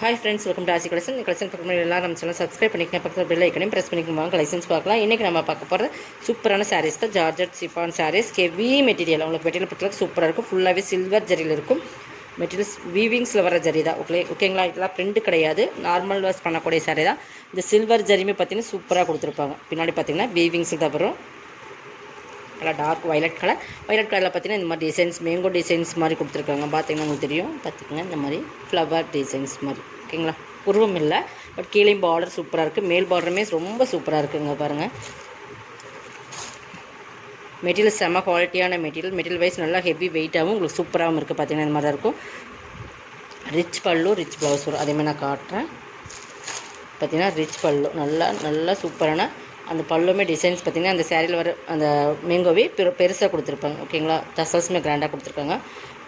Hi friends, welcome to ஆசி collection. Collection பக்கம் எல்லாம் நம்ம சேனல் சப்ஸ்கிரைப் பண்ணிக்கணும், பக்கத்தில் பெல் ஐக்கனையும் ப்ரெஸ் பண்ணிக்கணும். வாங்க கலெக்ஷன்ஸ் பார்க்கலாம். இன்றைக்கி நம்ம பார்க்க போகிறது சூப்பரான சாரீஸ் தான். Georgette chiffon sarees, heavy material. உங்களுக்கு மெட்டீரியல் பொறுத்தவரைக்கும் சூப்பராக இருக்கும். ஃபுல்லாகவே சில்வர் ஜரியில் இருக்கும். மெட்டீரியல்ஸ் வீவிங்ஸில் வர ஜரி தான். ஓகேங்களா? இதெல்லாம் பிரிண்ட் கிடையாது, நார்மல் வாஷ் பண்ணக்கூடிய சாரீ தான். இந்த சில்வர் ஜரியுமே பார்த்தீங்கன்னா சூப்பராக கொடுத்துருப்பாங்க. பின்னாடி பார்த்தீங்கன்னா வீவிங்ஸில் தான் வரும். நல்லா டார்க் வயலட் கலரில் பார்த்தீங்கன்னா இந்த மாதிரி டிசைன்ஸ், மேங்கோ டிசைன்ஸ் மாதிரி கொடுத்துருக்காங்க. பார்த்தீங்கன்னா உங்களுக்கு தெரியும். பார்த்திங்கன்னா இந்த மாதிரி ஃப்ளவர் டிசைன்ஸ் மாதிரி. ஓகேங்களா? உருவம் இல்லை, பட் கீழே பார்டர் சூப்பராக இருக்குது. மேல் பார்டருமே ரொம்ப சூப்பராக இருக்குங்க. பாருங்கள், மெட்டீரியல் செம்ம குவாலிட்டியான மெட்டீரியல் வைஸ் நல்லா ஹெவி வெயிட்டாகவும் உங்களுக்கு சூப்பராகவும் இருக்குது. பார்த்திங்கன்னா இந்த மாதிரி தான் இருக்கும். ரிச் பல்லு, ரிச் ப்ளவுஸ் வரும். அதேமாதிரி நான் காட்டுறேன். பார்த்திங்கன்னா ரிச் பல்லு, நல்லா சூப்பரான அந்த பல்லுமே டிசைன்ஸ் பார்த்திங்கன்னா அந்த சேரீயில் வர அந்த மேங்கோவே பெருசாக கொடுத்துருப்பாங்க. ஓகேங்களா? டசல்ஸுமே கிராண்டாக கொடுத்துருக்காங்க.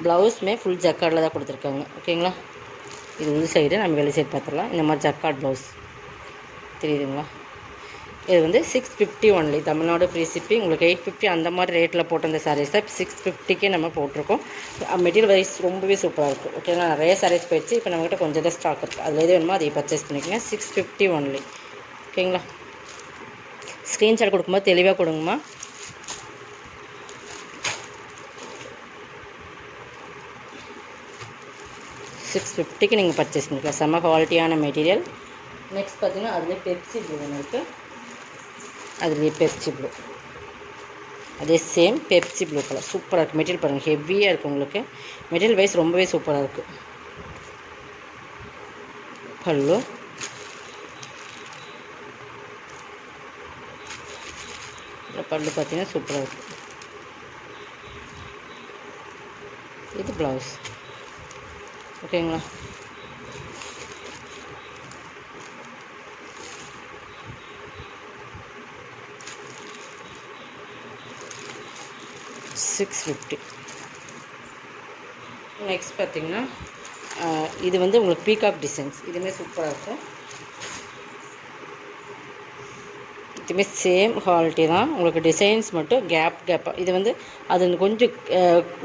ப்ளவுஸுமே ஃபுல் ஜக்கார்டில் தான் கொடுத்துருக்காங்க. ஓகேங்களா? இது உள் சைடு, நம்ம வெளி சைடு பார்த்துடலாம். இந்த மாதிரி ஜக்கார்ட் ப்ளவுஸ் தெரியுதுங்களா? இது வந்து 650 ஒன்லி. Tamil Nadu free shipping. உங்களுக்கு 850 அந்த மாதிரி ரேட்டில் போட்ட அந்த சாரீஸ் தான் 650க்கே நம்ம போட்டிருக்கோம். மெட்டீரியல் வைஸ் ரொம்பவே சூப்பராக இருக்குது. ஓகேங்களா? நிறைய சாரீஸ் போயிடுச்சு. இப்போ நம்மகிட்ட கொஞ்சம் தான் ஸ்டாக் இருக்குது. அதில் எது வேணுமோ அதை பர்ச்சேஸ் பண்ணிக்கோங்க. 650 ஒன்லி. ஓகேங்களா? ஸ்க்ரீன்ஷாட் கொடுக்கும்போது தெளிவாக கொடுங்கம்மா. $650க்கு நீங்கள் பர்ச்சேஸ் பண்ணிக்கலாம். செம்ம குவாலிட்டியான மெட்டீரியல். நெக்ஸ்ட் பார்த்தீங்கன்னா அதுலேயே பெப்சி ப்ளூ ஒன்று இருக்குது. அதுலேயே பெப்சி ப்ளூ, அதே சேம் பெப்சி ப்ளூ கலர் சூப்பராக இருக்குது. மெட்டீரியல் பாருங்கள், ஹெவியாக இருக்குது. உங்களுக்கு மெட்டீரியல் வைஸ் ரொம்பவே சூப்பராக இருக்குது. பல்லு, பல்லு பார்த்தீங்கன்னா சூப்பராக இருக்குது. இது ப்ளவுஸ். ஓகேங்களா? $650. நெக்ஸ்ட் பார்த்தீங்கன்னா இது வந்து உங்களுக்கு பீகாக் டிசைன்ஸ். இதுவுமே சூப்பராக இருக்கும். இதுவுமே சேம் குவாலிட்டி தான். உங்களுக்கு டிசைன்ஸ் மட்டும் கேப்பாக இது வந்து அது கொஞ்சம்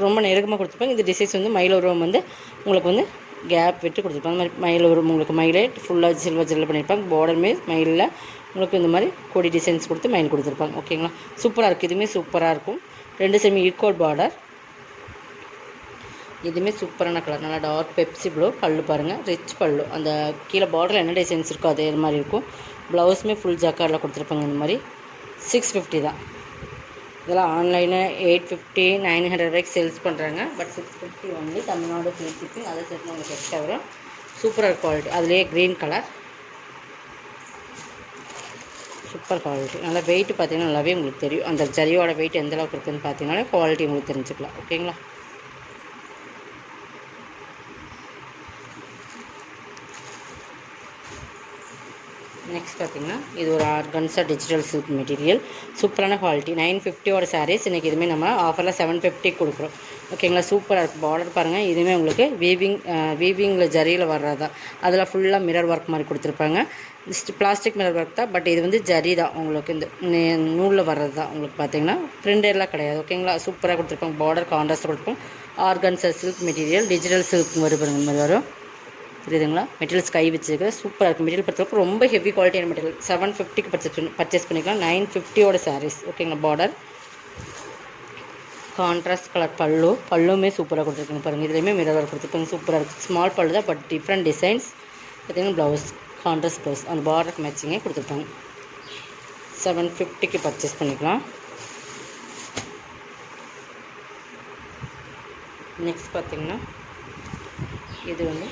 ரொம்ப நெருக்கமாக கொடுத்துருப்பாங்க. இந்த டிசைன்ஸ் வந்து மயில் உருவம் வந்து உங்களுக்கு வந்து கேப் விட்டு கொடுத்துருப்பாங்க. அந்த மாதிரி மயில் உருவம் உங்களுக்கு மயிலே ஃபுல்லாக சில்வர் ஜெல்லில் பண்ணியிருப்பாங்க. பார்டருமே மயிலில் உங்களுக்கு இந்த மாதிரி கொடி டிசைன்ஸ் கொடுத்து மயில் கொடுத்துருப்பாங்க. ஓகேங்களா? சூப்பராக இருக்குது. இதுவுமே சூப்பராக இருக்கும். ரெண்டு செமி ஈக்குவல் பார்டர். இதுவுமே சூப்பரான கலர். நல்லா டார்க் பெப்சி ப்ளூ. பல்லு பாருங்கள், ரிச் பல்லு. அந்த கீழே பார்டரில் என்ன டிசைன்ஸ் இருக்கோ அதே மாதிரி இருக்கும். ப்ளவுஸுமே ஃபுல் ஜக்கார்டில் கொடுத்துருப்பாங்க. இந்த மாதிரி 650 தான். இதெல்லாம் ஆன்லைனில் 850, 900 வரைக்கும் சேல்ஸ் பண்ணுறாங்க. But 650 only. Tamil Nadu free shipping. அதை சேர்த்து உங்களுக்கு எக்ஸ்ட்ரா வரும். சூப்பராக குவாலிட்டி. அதுலேயே க்ரீன் கலர், சூப்பர் குவாலிட்டி. நல்லா வெயிட் பார்த்தீங்கன்னா நல்லாவே உங்களுக்கு தெரியும். அந்த ஜரியோட வெயிட் எந்த அளவுக்கு இருக்குதுன்னு பார்த்தீங்கன்னாலே குவாலிட்டி உங்களுக்கு தெரிஞ்சுக்கலாம். ஓகேங்களா? நெக்ஸ்ட் பார்த்திங்கன்னா இது ஒரு ஆர்கன்ஸா டிஜிட்டல் சில்க் மெட்டீரியல். சூப்பரான குவாலிட்டி. 950யோட சாரீஸ். இன்றைக்கி இதுவுமே நம்ம ஆஃபரில் 750 கொடுக்குறோம். ஓகேங்களா? சூப்பராக இருக்குது. பார்டர் பாருங்கள். இதுவுமே உங்களுக்கு வீவிங்கில் ஜரியில் வர்றது தான். அதில் ஃபுல்லாக மிரர் ஒர்க் மாதிரி கொடுத்துருப்பாங்க. பிளாஸ்டிக் மிரர் ஒர்க் தான், பட் இது வந்து ஜரி தான். உங்களுக்கு இந்த நூலில் வர்றது தான். உங்களுக்கு பார்த்தீங்கன்னா பிரிண்டர்லாம் கிடையாது. ஓகேங்களா? சூப்பராக கொடுத்துருப்பாங்க. பார்டர் கான்ட்ராஸ்ட் கொடுத்துருப்போம். Organza silk material, digital silk வருது. இந்த மாதிரி வரும். புரியுதுங்களா? மெட்டீரியல்ஸ் கை வச்சுருக்கு. சூப்பராக இருக்குது. மெட்டீரியல் பொறுத்தவரைக்கும் ரொம்ப ஹெவி குவாலிட்டியான மெட்டீரியல். 750க்கு பர்ச்சேஸ் பண்ணிக்கலாம். 950யோட சாரீஸ். ஓகேங்களா? Border contrast colour. பல்லுமே சூப்பராக கொடுத்துருக்காங்க. பாருங்கள், இதுலேயுமே மிரர் ஒர்க் கொடுத்துருக்காங்க. சூப்பராக இருக்குது. ஸ்மால் பல்லு தான், பட் டிஃப்ரெண்ட் டிசைன்ஸ். பார்த்தீங்கன்னா ப்ளவுஸ் கான்ட்ராஸ்ட் ப்ளவுஸ். அந்த பார்டருக்கு மேட்சிங்கே கொடுத்துருக்காங்க. 750க்கு பர்ச்சேஸ் பண்ணிக்கலாம். நெக்ஸ்ட் பார்த்திங்கன்னா இது வந்து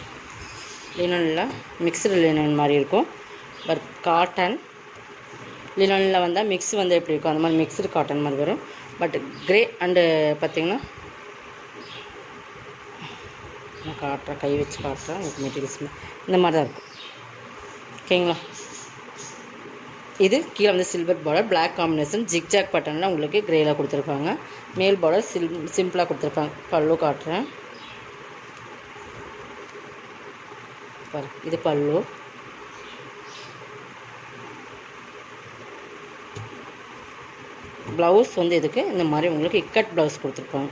லினனில் மிக்ஸ்டு லினன் மாதிரி இருக்கும். பட் காட்டன் லினனில் வந்தால் மிக்ஸ் வந்து எப்படி இருக்கும் அந்த மாதிரி மிக்ஸ்டு காட்டன் மாதிரி வரும். பட் கிரே அண்டு பார்த்திங்கன்னா நான் காட்டுறேன், கை வச்சு காட்டுறேன். உங்களுக்கு மெட்டீரியல்ஸ் இந்த மாதிரி தான் இருக்கும். ஓகேங்களா? இது கீழே வந்து silver border, black combination, zigzag பட்டனில் உங்களுக்கு கிரேயில் கொடுத்துருப்பாங்க. மேல் பார்டர் சிம்பிளாக கொடுத்துருப்பாங்க. பல்லு காட்டுறேன். இது பல்லு. ப்ளவுஸ் வந்து இதுக்கு இந்த மாதிரி உங்களுக்கு இக்கட் ப்ளவுஸ் கொடுத்துருப்பாங்க.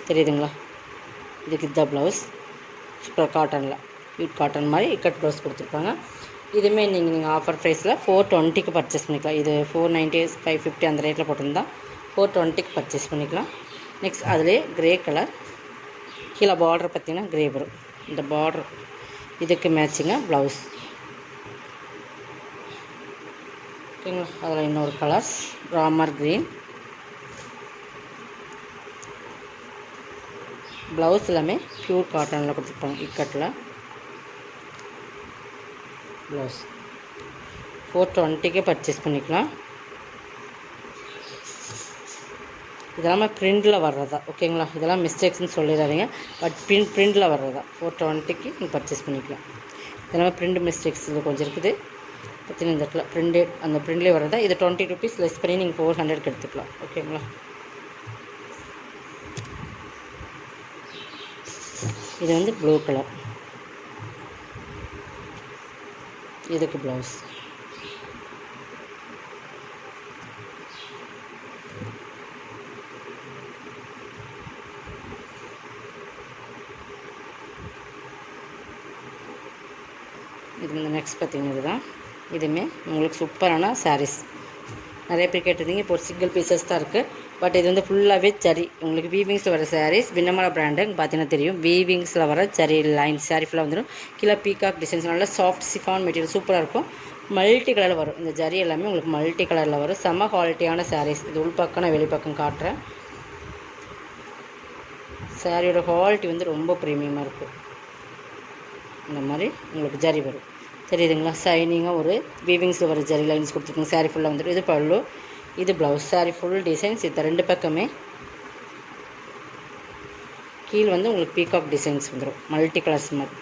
தெரியுதுங்களா? இதுக்கு இதுதான் ப்ளவுஸ். சூப்பர் காட்டனில் பியூர் காட்டன் மாதிரி இக்கட் ப்ளவுஸ் கொடுத்துருப்பாங்க. இதுவுமே நீங்கள் ஆஃபர் ப்ரைஸில் 420க்கு பர்ச்சேஸ் பண்ணிக்கலாம். இது 490 550 அந்த ரேட்டில் போட்டிருந்தா 420க்கு பர்ச்சேஸ் பண்ணிக்கலாம். நெக்ஸ்ட் அதிலே க்ரே கலர், கீழே பார்டர் பார்த்திங்கன்னா க்ரே வரும். இந்த பார்டர் இதுக்கு மேட்சிங்காக ப்ளவுஸ் ஓகேங்களா. அதில் இன்னொரு கலர்ஸ் ராமர் க்ரீன், ப்ளவுஸ் எல்லாமே ப்யூர் காட்டனில் கொடுத்துருப்பாங்க. இக்கட்டில் ப்ளவுஸ் 420க்கு பர்ச்சேஸ் பண்ணிக்கலாம். இதெல்லாமே ப்ரிண்டில் வர்றதா ஓகேங்களா. இதெல்லாம் மிஸ்டேக்ஸ்னு சொல்லிடாதீங்க. பட் ப்ரிண்டில் வர்றதா 420க்கு நீங்கள் பர்ச்சேஸ் பண்ணிக்கலாம். இதெல்லாமே ப்ரிண்ட் மிஸ்டேக்ஸ் இது கொஞ்சம் இருக்குது பார்த்தீங்கன்னா. இந்த இடத்துல ப்ரிண்டட் அந்த ப்ரிண்ட்லேயே வர்றதா. இது 20 ருபீஸ் லெஸ் பண்ணி நீங்கள் 400க்கு எடுத்துக்கலாம் ஓகேங்களா. இது வந்து ப்ளூ கலர், இதுக்கு ப்ளவுஸ் இது வந்து நெக்ஸ்ட் பார்த்திங்கன்னா இதுதான். இதுவுமே உங்களுக்கு சூப்பரான சாரீஸ். நிறைய பேர் கேட்டிருந்தீங்க. இப்போ ஒரு சிங்கிள் பீசஸ் தான் இருக்குது. பட் இது வந்து ஃபுல்லாகவே சரி உங்களுக்கு வீவிங்ஸில் வர சாரீஸ். விண்ணமலா பிராண்டு பார்த்தீங்கன்னா தெரியும். வீவிங்ஸில் வர சரி லைன் சாரீ ஃபுல்லாக வந்துடும். கீழே பீகாக் டிசைன்ஸ் நல்லா சாஃப்ட் சிஃபான் மெட்டீரியல் சூப்பராக இருக்கும். மல்டி கலரில் வரும். இந்த ஜரி எல்லாமே உங்களுக்கு மல்டி கலரில் வரும். செம்ம குவாலிட்டியான சாரீஸ். இது உள்பக்கம் நான் வெளிப்பக்கம் காட்டுறேன். சாரியோட குவாலிட்டி வந்து ரொம்ப ப்ரீமியமாக இருக்கும். இந்த மாதிரி உங்களுக்கு ஜரி வரும் தெரியுதுங்களா. சைனிங்காக ஒரு வீவிங்ஸில் வர ஜரி லைன்ஸ் கொடுத்துருக்கோங்க. சாரீ ஃபுல்லாக வந்துடும். இது பல்லு, இது ப்ளவுஸ். Sari full designs. இது ரெண்டு பக்கமே கீழ் வந்து உங்களுக்கு பீகாக் டிசைன்ஸ் வந்துடும் மல்டி கலர்ஸ் மாதிரி.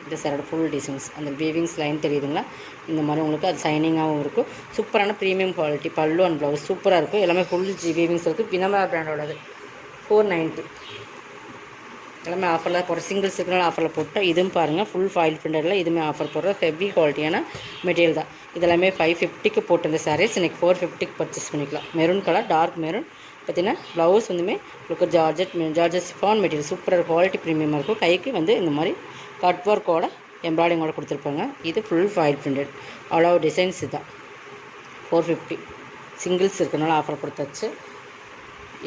இந்த சாரோட ஃபுல் டிசைன்ஸ் அந்த வீவிங்ஸ் லைன் தெரியுதுங்களா. இந்த மாதிரி உங்களுக்கு அது சைனிங்காகவும் இருக்கும். சூப்பரான ப்ரீமியம் குவாலிட்டி பல்லு அண்ட் ப்ளவுஸ் சூப்பராக இருக்கும். எல்லாமே ஃபுல் வீவிங்ஸ் இருக்குது. வினமலா பிராண்டோடது 490 எல்லாமே ஆஃபரில் போகிற சிங்கிள்ஸ் இருக்கிறனால ஆஃபரில் போட்டால் இதுவும் பாருங்கள் ஃபுல் ஃபாயில் பிரிண்டடில் இதுவுமே ஆஃபர் போடுற ஹெவி குவாலிட்டியான மெட்டீரியல் தான். இதெல்லாமே 550க்கு போட்டிருந்த சாரீஸ் இன்றைக்கி 450க்கு பர்ச்சேஸ் பண்ணிக்கலாம். மெரூன் கலர் டார்க் மெரூன் பார்த்தீங்கன்னா ப்ளவுஸ் வந்துமே உங்களுக்கு ஜார்ஜெட் சிஃபான் மெட்டீரியல் சூப்பராக குவாலிட்டி ப்ரீமியமாக இருக்கும். கைக்கு வந்து இந்த மாதிரி கட் ஒர்க்கோட எம்ப்ராய்டிங்கோட கொடுத்துருப்பாங்க. இது ஃபுல் ஃபாயில் பிரிண்டட் அவ்வளோ டிசைன்ஸ் இதுதான் 450 சிங்கிள்ஸ் இருக்கிறனால ஆஃபர் கொடுத்தாச்சு.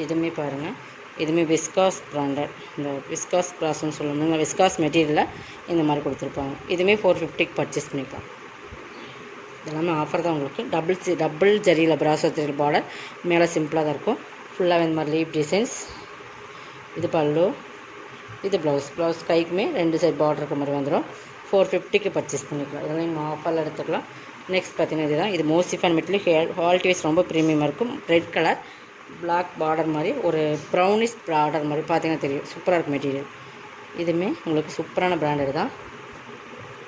இதுவுமே பாருங்கள் இதுவுமே விஸ்காஸ் பிராண்டட் இந்த விஸ்காஸ் கிளாஸ்ன்னு சொல்லணுங்க. விஸ்காஸ் மெட்டீரியலில் இந்த மாதிரி கொடுத்துருப்பாங்க. இதுவுமே 450க்கு பர்ச்சேஸ் பண்ணிக்கலாம். இதெல்லாமே ஆஃபர் தான் உங்களுக்கு. டபுள் ஜரியில் பிராசோ ஜரி பார்டர் மேலே சிம்பிளாக தான் இருக்கும். ஃபுல்லாக இந்த மாதிரி லீப் டிசைன்ஸ். இது பல்லு, இது ப்ளவுஸ் கைக்குமே 2 சைட் பார்டர் இருக்க மாதிரி வந்துடும். 450க்கு பர்ச்சேஸ் பண்ணிக்கலாம். இதெல்லாம் நீங்கள் ஆஃபரில் எடுத்துக்கலாம். நெக்ஸ்ட் பார்த்தீங்கன்னா இதுதான். இது மோஸ்டிஃபான் மெட்டீரியல் குவாலிட்டி வைஸ் ரொம்ப ப்ரீமியமாக இருக்கும். ரெட் கலர் பிளாக் பார்டர் மாதிரி ஒரு ப்ரௌனிஷ் பார்டர் மாதிரி பார்த்தீங்கன்னா தெரியும். சூப்பராக இருக்கும் மெட்டீரியல். இதுவுமே உங்களுக்கு சூப்பரான பிராண்டட் தான்.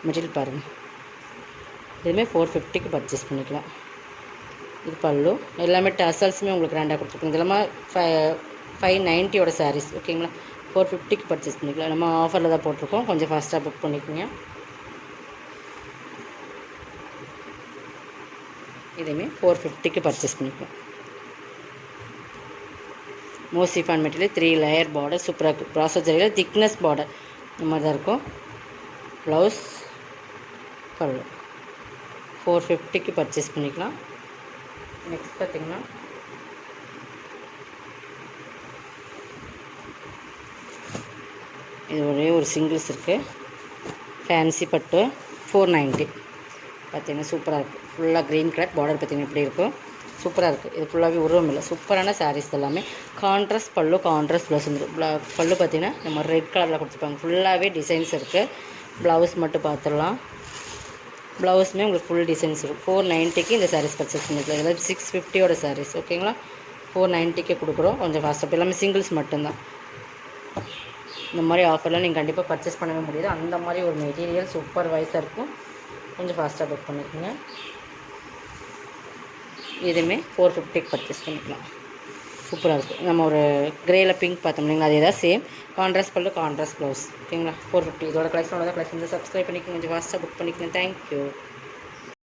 மெட்டீரியல் பாருங்கள். இதுவுமே 450க்கு பர்ச்சேஸ் பண்ணிக்கலாம். இது பல்லு எல்லாமே டசல்ஸுமே உங்களுக்கு கிராண்டாக கொடுத்துருக்கோம். இதெல்லாமே 590யோட சாரீஸ் ஓகேங்களா. 450க்கு பர்ச்சேஸ் பண்ணிக்கலாம். நம்ம ஆஃபரில் தான் போட்டிருக்கோம். கொஞ்சம் ஃபாஸ்ட்டாக புக் பண்ணிக்கோங்க. இதுவுமே 450க்கு பர்ச்சேஸ் பண்ணிக்கலாம். மோஸ்டிஃபான் மெட்டீரியல் 3 லேயர் பார்டர் சூப்பராக இருக்குது. ப்ராசோ ஜரியில் திக்னஸ் பார்டர் இந்த மாதிரி தான் இருக்கும். ப்ளவுஸ் பல்லு 450க்கு பர்ச்சேஸ் பண்ணிக்கலாம். நெக்ஸ்ட் பார்த்திங்கன்னா இது ஒரே ஒரு சிங்கிள்ஸ் இருக்குது. ஃபேன்சி பட்டு 490 பார்த்திங்கன்னா சூப்பராக இருக்குது. ஃபுல்லாக க்ரீன் கலர் பார்டர் பார்த்திங்கன்னா எப்படி இருக்கும் சூப்பராக இருக்குது. இது ஃபுல்லாகவே உருவம் இல்லை. சூப்பரான சாரீஸ் எல்லாமே. கான்ட்ராஸ்ட் பல்லு கான்ட்ராஸ்ட் ப்ளவுஸ் வந்துடும். பல்லு பார்த்திங்கன்னா நம்ம ரெட் கலரில் கொடுத்துருப்பாங்க. ஃபுல்லாகவே டிசைன்ஸ் இருக்குது. ப்ளவுஸ் மட்டும் பார்த்துடலாம். ப்ளவுஸுமே உங்களுக்கு ஃபுல் டிசைன்ஸ் இருக்கும். 490க்கு இந்த சாரீஸ் பர்ச்சேஸ் பண்ணிக்கலாம். இதெல்லாம் 650யோட சாரீஸ் ஓகேங்களா. 490க்கு கொடுக்குறோம். கொஞ்சம் ஃபாஸ்ட்டாக எல்லாமே சிங்கிள்ஸ் மட்டும்தான். இந்த மாதிரி ஆஃபர்லாம் நீங்கள் கண்டிப்பாக பர்ச்சேஸ் பண்ணவே முடியாது. அந்த மாதிரி ஒரு மெட்டீரியல் சூப்பர் வைஸாக இருக்கும். கொஞ்சம் ஃபாஸ்ட்டாக புக் பண்ணிக்கோங்க. இதுவுமே 450க்கு பர்ச்சேஸ் பண்ணிக்கலாம். சூப்பராக இருக்கும். நம்ம ஒரு க்ரேயில் பிங்க் பார்த்தோம் இல்லைங்களா, அதே தான் சேம். கான்ட்ராஸ்ட் பல்லு கான்ட்ராஸ்ட் ப்ளவுஸ் ஓகேங்களா. 450 இதோட கலெக்ஷனோட கலெக்ஷன் சப்ஸ்கிரைப் பண்ணிக்கோங்க. கொஞ்சம் ஃபாஸ்ட்டாக புக் பண்ணிக்கோங்க. தேங்க்யூ.